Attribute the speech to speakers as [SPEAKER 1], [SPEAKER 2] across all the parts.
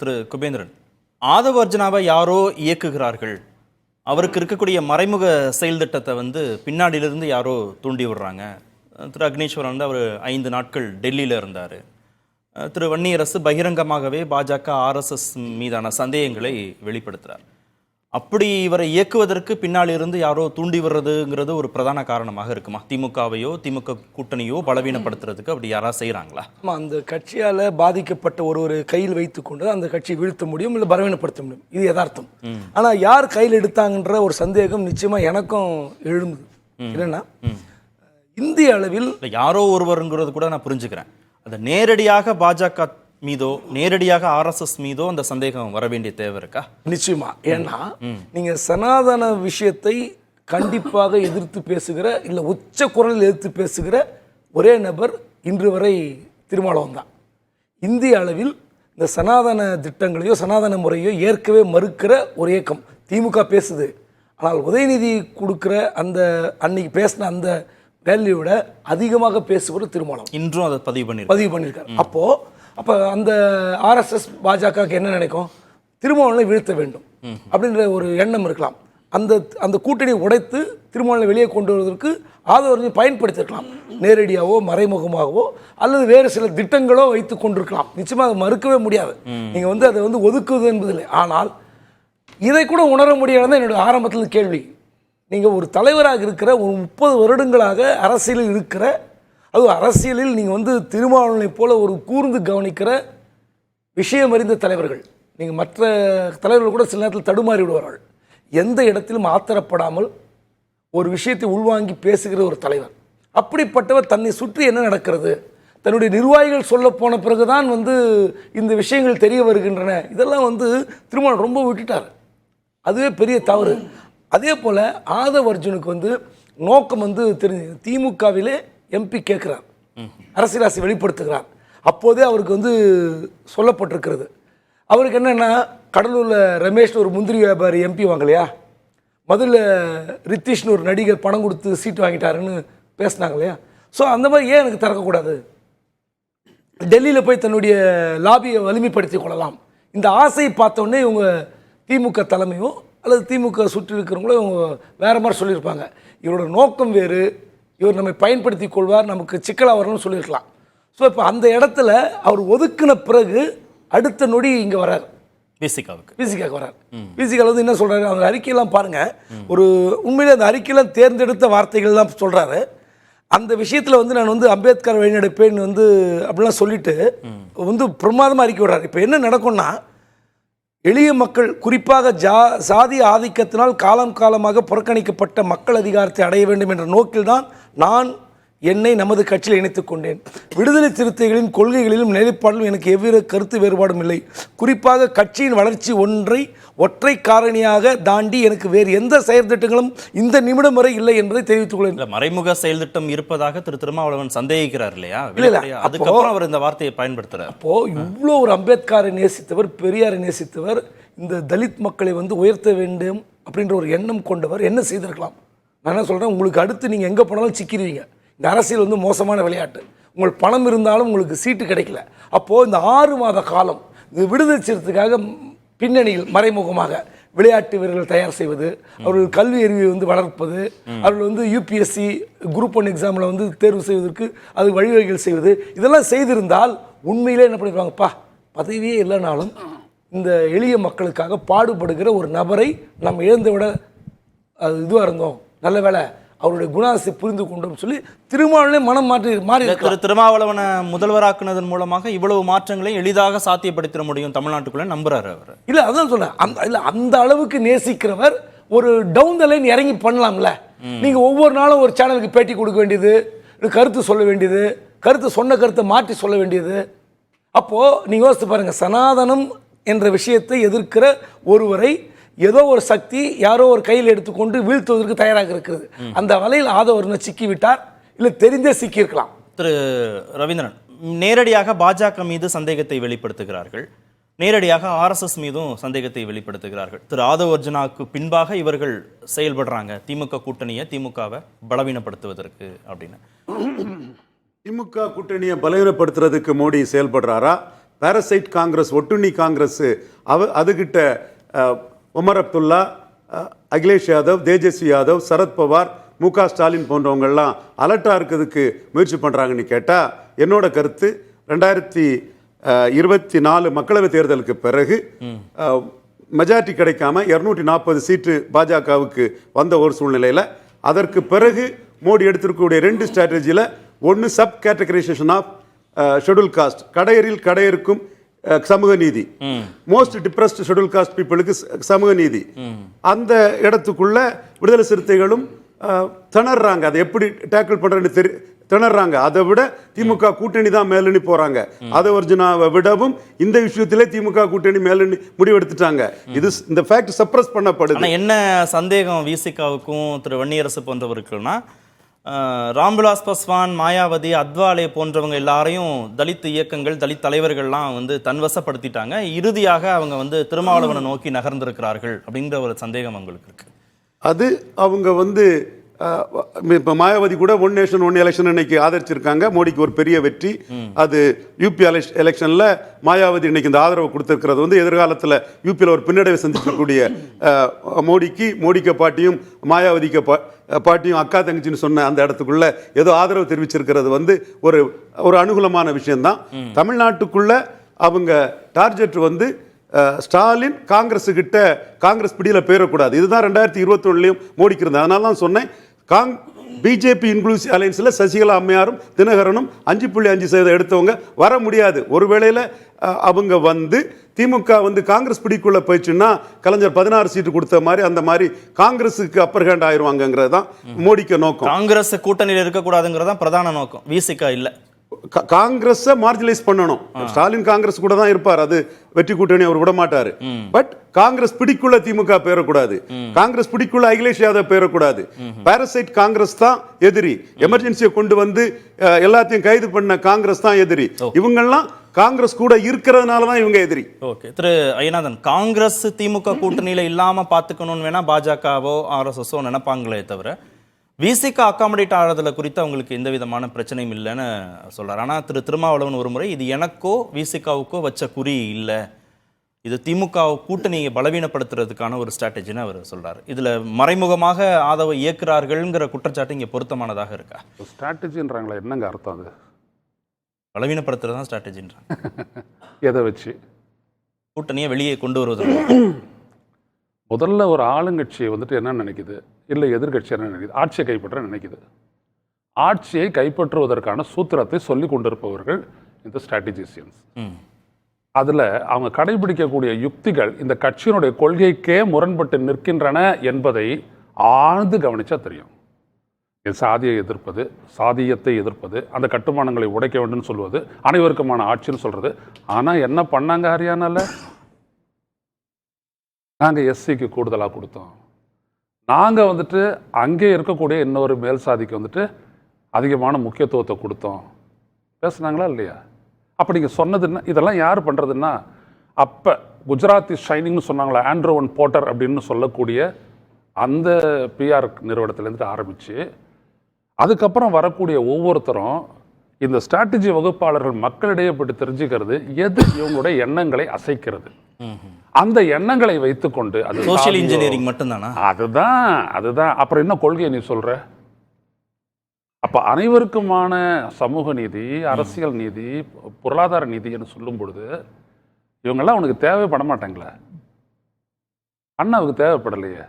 [SPEAKER 1] திரு குபேந்திரன், ஆதவ அர்ஜுனாவை யாரோ இயக்குகிறார்கள், அவருக்கு இருக்கக்கூடிய மறைமுக செயல் திட்டத்தை பின்னாடியிலிருந்து யாரோ தூண்டி விடுறாங்க. திரு அக்னீஸ்வரன் அவர் 5 நாட்கள் டெல்லியில் இருந்தார். திரு வன்னியரசு பகிரங்கமாகவே பாஜக RSS மீதான சந்தேகங்களை வெளிப்படுத்துகிறார். அப்படி இவரை இயக்குவதற்கு பின்னால் இருந்து யாரோ தூண்டி விடுறதுங்கிறது ஒரு பிரதான காரணமாக இருக்குமா? திமுகவையோ திமுக கூட்டணியோ பலவீனப்படுத்துறதுக்கு அப்படி யாராவது செய்கிறாங்களா?
[SPEAKER 2] அந்த கட்சியால் பாதிக்கப்பட்ட ஒரு கையில் வைத்துக்கொண்டு அந்த கட்சியை வீழ்த்த முடியும், இல்லை பலவீனப்படுத்த முடியும். இது யதார்த்தம். ஆனால் யார் கையில் எடுத்தாங்கன்ற ஒரு சந்தேகம் நிச்சயமாக எனக்கும் எழும்புது. என்னன்னா, இந்திய அளவில்
[SPEAKER 1] யாரோ ஒருவருங்கிறது கூட நான் புரிஞ்சுக்கிறேன். அது நேரடியாக பாஜக மீதோ நேரடியாக RSS மீதோ அந்த சந்தேகம் வர வேண்டிய தேவை இருக்கா?
[SPEAKER 2] நிச்சயமா. ஏன்னா நீங்க சனாதன விஷயத்தை கண்டிப்பாக எதிர்த்து பேசுகிற, இல்லை உச்ச குரலில் எதிர்த்து பேசுகிற ஒரே நபர் இன்று வரை திருமாவளவன் தான். இந்திய அளவில் இந்த சனாதன திட்டங்களையோ சனாதன முறையோ ஏற்கவே மறுக்கிற ஒரு இயக்கம் திமுக பேசுது. ஆனால் உதயநிதி கொடுக்குற அந்த அன்னைக்கு பேசின அந்த வேல்யூட அதிகமாக பேசுவது திருமாவளவன்.
[SPEAKER 1] இன்றும் அதை பதிவு பண்ணியிருக்காரு.
[SPEAKER 2] அப்போ அந்த RSS பாஜகவுக்கு என்ன நினைக்கும்? திருமாவளவனை வீழ்த்த வேண்டும் அப்படின்ற ஒரு எண்ணம் இருக்கலாம். அந்த கூட்டணியை உடைத்து திருமாவளவனை வெளியே கொண்டு வருவதற்கு ஆதரவு பயன்படுத்தியிருக்கலாம். நேரடியாகவோ மறைமுகமாகவோ அல்லது வேறு சில திட்டங்களோ வைத்து கொண்டிருக்கலாம். நிச்சயமாக மறுக்கவே முடியாது. நீங்கள் அதை ஒதுக்குவது என்பதில்லை. ஆனால் இதை கூட உணர முடியாத என்னுடைய ஆரம்பத்தில் கேள்வி. நீங்கள் ஒரு தலைவராக இருக்கிற, ஒரு 30 வருடங்களாக அரசியலில் இருக்கிற, அதுவும் அரசியலில் நீங்கள் திருமாவளவனை போல ஒரு கூர்ந்து கவனிக்கிற விஷயம் அறிந்த தலைவர்கள், நீங்கள் மற்ற தலைவர்கள் கூட சில நேரத்தில் தடுமாறி விடுவார்கள். எந்த இடத்திலும் ஆத்திரப்படாமல் ஒரு விஷயத்தை உள்வாங்கி பேசுகிற ஒரு தலைவர். அப்படிப்பட்டவர் தன்னை சுற்றி என்ன நடக்கிறது, தன்னுடைய நிர்வாகிகள் சொல்ல போன பிறகுதான் இந்த விஷயங்கள் தெரிய வருகின்றன. இதெல்லாம் திருமாவளவன் ரொம்ப விட்டுட்டார். அதுவே பெரிய தவறு. அதே போல் ஆதவ அர்ஜுனுக்கு நோக்கம் தெரிஞ்சு திமுகவிலே MP கேட்குறார், அரசியலாசி வெளிப்படுத்துகிறார். அப்போதே அவருக்கு சொல்லப்பட்டிருக்கிறது. அவருக்கு என்னென்னா, கடலூரில் ரமேஷ்னு ஒரு முந்திரி வியாபாரி MP வாங்கலையா, முதல்ல ரித்திஷ்னு ஒரு நடிகர் பணம் கொடுத்து சீட்டு வாங்கிட்டாருன்னு பேசினாங்க இல்லையா. ஸோ அந்த மாதிரி ஏன் எனக்கு திறக்கக்கூடாது, டெல்லியில் போய் தன்னுடைய லாபியை வலிமைப்படுத்தி கொள்ளலாம். இந்த ஆசையை பார்த்தோன்னே இவங்க திமுக தலைமையோ அல்லது திமுக சுற்றி இருக்கிறவங்களோ இவங்க வேறு மாதிரி சொல்லியிருப்பாங்க. இவரோட நோக்கம் வேறு, இவர் நம்மை பயன்படுத்தி கொள்வார், நமக்கு சிக்கலாக வரணும்னு சொல்லியிருக்கலாம். ஸோ இப்போ அந்த இடத்துல அவர் ஒதுக்கின பிறகு அடுத்த நொடி இங்கே வரார், பிசிகாவுக்கு வரார். பிசிகாவில் என்ன சொல்கிறாரு, அந்த அறிக்கையெல்லாம் பாருங்கள். ஒரு உண்மையிலே அந்த அறிக்கையெல்லாம் தேர்ந்தெடுத்த வார்த்தைகள் தான் சொல்கிறாரு. அந்த விஷயத்தில் நான் அம்பேத்கர் வழிநடப்பேன் அப்படிலாம் சொல்லிட்டு பிரமாதமாக அறிக்கை விடுறாரு. இப்போ என்ன நடக்கும்னா, எளிய மக்கள், குறிப்பாக சாதி ஆதிக்கத்தினால் காலம் காலமாக புறக்கணிக்கப்பட்ட மக்கள் அதிகாரத்தை அடைய வேண்டும் என்ற நோக்கில்தான் நான் என்னை நமது கட்சியில் இணைத்துக் கொண்டேன். விடுதலை சிறுத்தைகளின் கொள்கைகளிலும் நிலைப்பாடிலும் எனக்கு எவ்வித கருத்து வேறுபாடும் இல்லை. குறிப்பாக கட்சியின் வளர்ச்சி ஒற்றை காரணியாக தாண்டி எனக்கு வேறு எந்த செயற்திட்டங்களும் இந்த நிமிடம் வரை இல்லை என்பதை தெரிவித்துக் கொள்கிறேன்.
[SPEAKER 1] மறைமுக செயல் திட்டம் இருப்பதாக திரு திருமாவளவன் சந்தேகிக்கிறார் இல்லையா? அதுக்கப்புறம் அவர் இந்த வார்த்தையை பயன்படுத்துறார்.
[SPEAKER 2] அப்போ இவ்வளோ ஒரு அம்பேத்கரை நேசித்தவர், பெரியாரை நேசித்தவர், இந்த தலித் மக்களை உயர்த்த வேண்டும் அப்படின்ற ஒரு எண்ணம் கொண்டவர் என்ன செய்திருக்கலாம்? நான் என்ன சொல்கிறேன், உங்களுக்கு அடுத்து நீங்கள் எங்கே போனாலும் சிக்கிடுவீங்க. இந்த அரசியல் மோசமான விளையாட்டு. உங்கள் பணம் இருந்தாலும் உங்களுக்கு சீட்டு கிடைக்கல. அப்போது இந்த 6 மாத காலம் இது விடுதலை சிறுத்தைக்காக பின்னணியில் மறைமுகமாக விளையாட்டு வீரர்கள் தயார் செய்வது, அவர்கள் கல்வி அறிவை வளர்ப்பது, அவர்கள் UPSC குரூப் 1 எக்ஸாமில் தேர்வு செய்வதற்கு அது வழிவகைகள் செய்வது, இதெல்லாம் செய்திருந்தால் உண்மையிலே என்ன பண்ணிடுவாங்கப்பா, பதவியே இல்லைனாலும் இந்த எளிய மக்களுக்காக பாடுபடுகிற ஒரு நபரை நம்ம இழந்து விட அது இதுவாக இருந்தோம், நல்ல வேலை அவருடைய குணாசை புரிந்து கொண்டோம் சொல்லி திருமாவளவனே மனம் மாறி
[SPEAKER 1] திருமாவளவனை முதல்வராக்குனதன் மூலமாக இவ்வளவு மாற்றங்களையும் எளிதாக சாத்தியப்படுத்த முடியும் தமிழ்நாட்டுக்குள்ள நம்புறாரு அவர்.
[SPEAKER 2] இல்லை, அதான் சொல்றேன், அந்த அளவுக்கு நேசிக்கிறவர் ஒரு டவுன் த லைன் இறங்கி பண்ணலாம்ல. நீங்க ஒவ்வொரு நாளும் ஒரு சேனலுக்கு பேட்டி கொடுக்க வேண்டியது, கருத்து சொல்ல வேண்டியது, சொன்ன கருத்தை மாற்றி சொல்ல வேண்டியது. அப்போ நீங்க யோசித்து பாருங்க, சனாதனம் என்ற விஷயத்தை எதிர்க்கிற ஒருவரை ஏதோ ஒரு சக்தி யாரோ ஒரு கையில் எடுத்துக்கொண்டு வீழ்த்துவதற்கு தயாராக இருக்கிறது. அந்த வலையில் ஆதவர்னு சிக்கிவிட்டார், இல்லை தெரிந்தே சிக்கியிருக்கலாம்.
[SPEAKER 1] திரு ரவீந்திரன், நேரடியாக பாஜக மீது சந்தேகத்தை வெளிப்படுத்துகிறார்கள், நேரடியாக RSS மீதும் சந்தேகத்தை வெளிப்படுத்துகிறார்கள். திரு ஆதவ அர்ஜுனாவுக்கு பின்பாக இவர்கள் செயல்படுறாங்க திமுக கூட்டணியை, திமுகவை பலவீனப்படுத்துவதற்கு அப்படின்னு.
[SPEAKER 3] திமுக கூட்டணியை பலவீனப்படுத்துறதுக்கு மோடி செயல்படுறாரா, பாரசைட் காங்கிரஸ், ஒட்டுண்ணி காங்கிரஸ், அதுகிட்ட உமர் அப்துல்லா, அகிலேஷ் யாதவ், தேஜஸ்வி யாதவ், சரத்பவார், மு.க. ஸ்டாலின் போன்றவங்கெல்லாம் அலர்ட்டாக இருக்கிறதுக்கு முயற்சி பண்ணுறாங்கன்னு கேட்டால் என்னோட கருத்து 2024 மக்களவைத் தேர்தலுக்கு பிறகு மெஜாரிட்டி கிடைக்காம 240 சீட்டு பாஜகவுக்கு வந்த ஒரு சூழ்நிலையில் அதற்கு பிறகு மோடி எடுத்திருக்கக்கூடிய 2 ஸ்ட்ராட்டஜியில் ஒன்று sub categorization of schedule caste, கடையருக்கும் சமூக நீதி, மோஸ்ட் டிப்ரெஸ்ட் ஷெட்யூல் காஸ்ட் பீப்புளுக்கு சமூக நீதி, அந்த இடத்துக்குள்ள விடுதலை சிறுத்தைகளும் திணறாங்க. அதை எப்படி டேக்கிள் பண்றேன்னு திணறாங்க. அதை விட திமுக கூட்டணி தான் மேலணி போறாங்க. ஆதவர்ஜுனாவை விடவும் இந்த விஷயத்திலே திமுக கூட்டணி மேலணி முடிவெடுத்துட்டாங்க. இது இந்த ஃபேக்ட் சப்ரஸ் பண்ணப்படுது.
[SPEAKER 1] என்ன சந்தேகம் விசிகாவுக்கும் திரு வன்னியரசு போன்றவருக்குன்னா, ராம்விலாஸ் பாஸ்வான், மாயாவதி, அத்வாலே போன்றவங்க எல்லாரையும் தலித் இயக்கங்கள், தலித் தலைவர்கள்லாம் வந்து தன்வசப்படுத்திட்டாங்க. இறுதியாக அவங்க வந்து திருமாவளவனை நோக்கி நகர்ந்திருக்கிறார்கள் அப்படிங்கிற ஒரு சந்தேகம் அவங்களுக்கு இருக்கு.
[SPEAKER 3] அது அவங்க வந்து இப்போ மாயாவதி கூட ஒன் நேஷன் ஒன் எலெக்ஷன் இன்னைக்கு ஆதரிச்சிருக்காங்க. மோடிக்கு ஒரு பெரிய வெற்றி. அது யூபி எலெக்ஷனில் மாயாவதி இன்னைக்கு இந்த ஆதரவு கொடுத்திருக்கிறது வந்து எதிர்காலத்தில் யூபியில் ஒரு பின்னடைவை சந்திக்கக்கூடிய மோடிக்கு பாட்டியும் மாயாவதிக்கு பாட்டியும் அக்கா தங்கச்சின்னு சொன்ன அந்த இடத்துக்குள்ள ஏதோ ஆதரவு தெரிவிச்சிருக்கிறது வந்து ஒரு அனுகூலமான விஷயம்தான். தமிழ்நாட்டுக்குள்ள அவங்க டார்கெட் வந்து ஸ்டாலின் காங்கிரஸ் பிடியில் பேரக்கூடாது. இதுதான் 2021 மோடிக்கு இருந்தது. அதனால தான் சொன்னேன், பிஜேபி இன்க்ளூசிவ் அலையன்ஸில் சசிகலா அம்மையாரும் தினகரனும் 5.5% எடுத்தவங்க வர முடியாது. ஒருவேளையில் அவங்க வந்து திமுக வந்து காங்கிரஸ் பிடிக்குள்ள போயிடுச்சுன்னா கலைஞர் 16 சீட்டு கொடுத்த மாதிரி அந்த மாதிரி காங்கிரஸுக்கு அப்பர் ஹேண்ட் ஆயிருவாங்கிறது தான் மோடிக்கு நோக்கம்.
[SPEAKER 1] காங்கிரஸ் கூட்டணியில் இருக்கக்கூடாதுங்கிறது தான் பிரதான நோக்கம். விசிகா இல்லை,
[SPEAKER 3] காங்கிரஸை மார்ஜினலைஸ் பண்ணணும். ஸ்டாலின் காங்கிரஸ் கூட தான் இருப்பார், அது வெற்றி கூட்டணி அவர் விட மாட்டாரு. பட் காங்கிரஸ் பிடிக்குள்ள திமுக பேரக்கூடாது, காங்கிரஸ் பிடிக்குள்ள அகிலேஷ் யாதவ் பேரக்கூடாது. பாரசைட் காங்கிரஸ் தான் எதிரி. எமர்ஜென்சியை கொண்டு வந்து எல்லாத்தையும் கைது பண்ண காங்கிரஸ் தான் எதிரி. இவங்கெல்லாம் காங்கிரஸ் கூட இருக்கிறதுனால தான் இவங்க எதிரி.
[SPEAKER 1] ஓகே, திரு ஐயநாதன், காங்கிரஸ் திமுக கூட்டணியில இல்லாம பாத்துக்கணும்னு வேணா பாஜகவோ ஆர்எஸ்எஸோ நினைப்பாங்களே தவிர விசிகா அகாமடேட் ஆகிறதுல குறித்து அவங்களுக்கு எந்த விதமான பிரச்சனையும் இல்லைன்னு சொல்றாரு. ஆனால் திருமாவளவன் ஒரு முறை இது எனக்கோ விசிகாவுக்கோ வச்ச குறி இல்லை, இது திமுக கூட்டணியை பலவீனப்படுத்துறதுக்கான ஒரு ஸ்ட்ராட்டஜின்னு அவர் சொல்றாரு. இதுல மறைமுகமாக ஆதவை இயக்குறார்கள்ங்கிற குற்றச்சாட்டு இங்கே பொருத்தமானதாக இருக்கா?
[SPEAKER 4] ஸ்ட்ராட்டஜின்றாங்களா, என்னங்க அர்த்தம்? அது
[SPEAKER 1] பலவீனப்படுத்துறது தான் ஸ்ட்ராட்டஜின்றாங்க.
[SPEAKER 4] எதை வச்சு?
[SPEAKER 1] கூட்டணியை வெளியே கொண்டு வருவது.
[SPEAKER 4] முதல்ல ஒரு ஆளுங்கட்சியை வந்துட்டு என்ன நினைக்குது, இல்லை எதிர்கட்சி என்ன நினைக்குது, ஆட்சியை கைப்பற்ற நினைக்குது. ஆட்சியை கைப்பற்றுவதற்கான சூத்திரத்தை சொல்லி கொண்டிருப்பவர்கள் இந்த ஸ்ட்ராட்டஜிசியன்ஸ். அதில் அவங்க கடைபிடிக்கக்கூடிய யுக்திகள் இந்த கட்சியினுடைய கொள்கைக்கே முரண்பட்டு நிற்கின்றன என்பதை ஆழ்ந்து கவனிச்சா தெரியும். சாதியை எதிர்ப்பது, சாதியத்தை எதிர்ப்பது, அந்த கட்டுமானங்களை உடைக்க வேண்டும் சொல்வது, அனைவருக்குமான ஆட்சின்னு சொல்றது. ஆனால் என்ன பண்ணாங்க ஹரியானால? நாங்கள் எஸ்சிக்கு கூடுதலாக கொடுத்தோம், நாங்கள் வந்துட்டு அங்கே இருக்கக்கூடிய இன்னொரு மேல் சாதிக்கு வந்துட்டு அதிகமான முக்கியத்துவத்தை கொடுத்தோம். பேசுனாங்களா இல்லையா? அப்போ நீங்கள் சொன்னதுன்னா இதெல்லாம் யார் பண்ணுறதுன்னா, அப்போ குஜராத்தி ஷைனிங்னு சொன்னாங்களா, ஆண்ட்ரோவன் போட்டர் அப்படின்னு சொல்லக்கூடிய அந்த பிஆர் நிறுவனத்திலேருந்து ஆரம்பித்து அதுக்கப்புறம் வரக்கூடிய ஒவ்வொருத்தரும் இந்த ஸ்ட்ராட்டஜி வகுப்பாளர்கள் மக்களிடையே போட்டு தெரிஞ்சுக்கிறது எது இவங்களுடைய எண்ணங்களை அசைக்கிறது. அந்த எண்ணங்களை வைத்துக்கொண்டு அது
[SPEAKER 1] சோஷியல் இன்ஜினியரிங் மட்டும்தானா?
[SPEAKER 4] அதுதான். அப்புறம் என்ன கொள்கையை நீ சொல்ற? அப்ப அனைவருக்குமான சமூக நீதி, அரசியல் நீதி, பொருளாதார நீதி என்று சொல்லும் பொழுது இவங்கெல்லாம் உனக்கு தேவைப்பட மாட்டாங்களே. அண்ணாவுக்கு தேவைப்படலையே,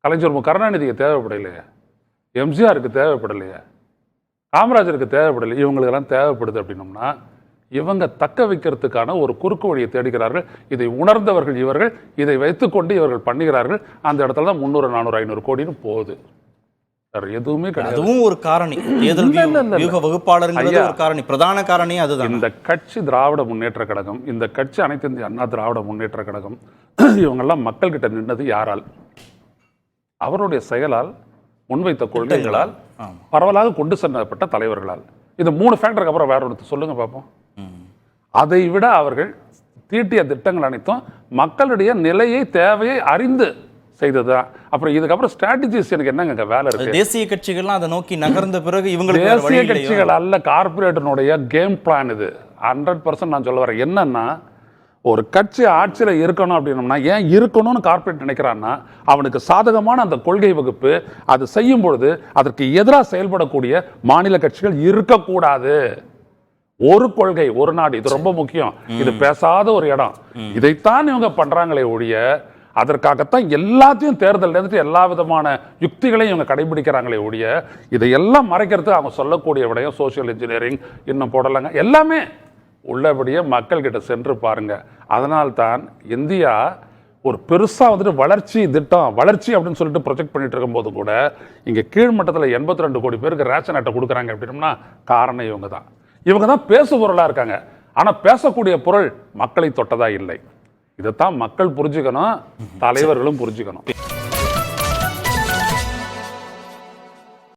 [SPEAKER 4] கலைஞர் கருணாநிதிக்கு தேவைப்படலையே, எம்ஜிஆருக்கு தேவைப்படலையே, காமராஜருக்கு தேவைப்படலை. இவங்களுக்கெல்லாம் தேவைப்படுது அப்படின்னோம்னா இவங்க தக்க வைக்கிறதுக்கான ஒரு குறுக்கு வழியை தேடுகிறார்கள். இதை உணர்ந்தவர்கள் இவர்கள், இதை வைத்துக்கொண்டு இவர்கள் பண்ணுகிறார்கள். அந்த இடத்துல தான் 300, 400, 500 கோடின்னு போகுது. எதுவுமே கிடையாது.
[SPEAKER 1] அதுவும் ஒரு காரணி, தேர்தல் வியூக வகுப்பாளருங்கிறது ஒரு காரணி, பிரதான காரணி அதுதான்.
[SPEAKER 4] இந்த கட்சி திராவிட முன்னேற்ற கழகம், இந்த கட்சி அனைத்து இந்திய அண்ணா திராவிட முன்னேற்ற கழகம், இவங்கெல்லாம் மக்கள் கிட்ட நின்றது யாரால்? அவருடைய செயலால், முன்வைத்த கொள்கைகளால், பரவலாக கொண்டு செல்லப்பட்ட தலைவர்களால். இந்த 3 ஃபேக்டருக்கு அப்புறம் வேற ஒன்று சொல்லுங்க பார்ப்போம். அதை விட அவர்கள் தீட்டிய திட்டங்கள் அனைத்தும் மக்களுடைய நிலையை, தேவையை அறிந்து செய்ததுதான். அப்புறம் இதுக்கப்புறம் ஸ்ட்ராட்டஜிஸ் எனக்கு என்னங்க வேலை இருக்கு?
[SPEAKER 1] தேசிய கட்சிகள்லாம் அதை நோக்கி நகர்ந்த பிறகு இவங்களுக்கு
[SPEAKER 4] தேசிய கட்சிகள் அல்ல, கார்பரேட்டனுடைய கேம் பிளான் இது. 100% நான் சொல்ல வரேன். என்னன்னா, ஒரு கட்சி ஆட்சியில் இருக்கணும் அப்படின்னம்னா, ஏன் இருக்கணும்னு கார்ப்பரேட் நினைக்கிறான்னா, அவனுக்கு சாதகமான அந்த கொள்கை வகுப்பு அது செய்யும் பொழுது அதற்கு எதிராக செயல்படக்கூடிய மாநில கட்சிகள் இருக்கக்கூடாது. ஒரு கொள்கை, ஒரு நாடு, இது ரொம்ப முக்கியம். இது பேசாத ஒரு இடம். இதைத்தான் இவங்க பண்றாங்களே ஒழிய, அதற்காகத்தான் எல்லாத்தையும் தேர்தல் இருந்துட்டு எல்லா விதமான யுக்திகளையும் இவங்க கடைபிடிக்கிறாங்களே ஒழிய, இதையெல்லாம் மறைக்கிறதுக்கு அவங்க சொல்லக்கூடிய விடயம் சோசியல் இன்ஜினியரிங் இன்னும் போடலாங்க. எல்லாமே உள்ளபடியே மக்கள் கிட்ட சென்று பாருங்க. அதனால்தான் இந்தியா ஒரு பெருசா வந்துட்டு வளர்ச்சி திட்டம், வளர்ச்சி அப்படின்னு சொல்லிட்டு ப்ரொஜெக்ட் பண்ணிட்டு இருக்கும்போது கூட இங்க கீழ்மட்டத்தில் 82 கோடி பேருக்கு ரேஷன் அட்டை கொடுக்குறாங்க அப்படின்னா காரணம் இவங்க தான். இவங்க தான் பேசு பொருளா இருக்காங்க. ஆனா பேசக்கூடிய பொருள் மக்களை தொட்டதா இல்லை. இதைத்தான் மக்கள் புரிஞ்சுக்கணும், தலைவர்களும் புரிஞ்சுக்கணும்.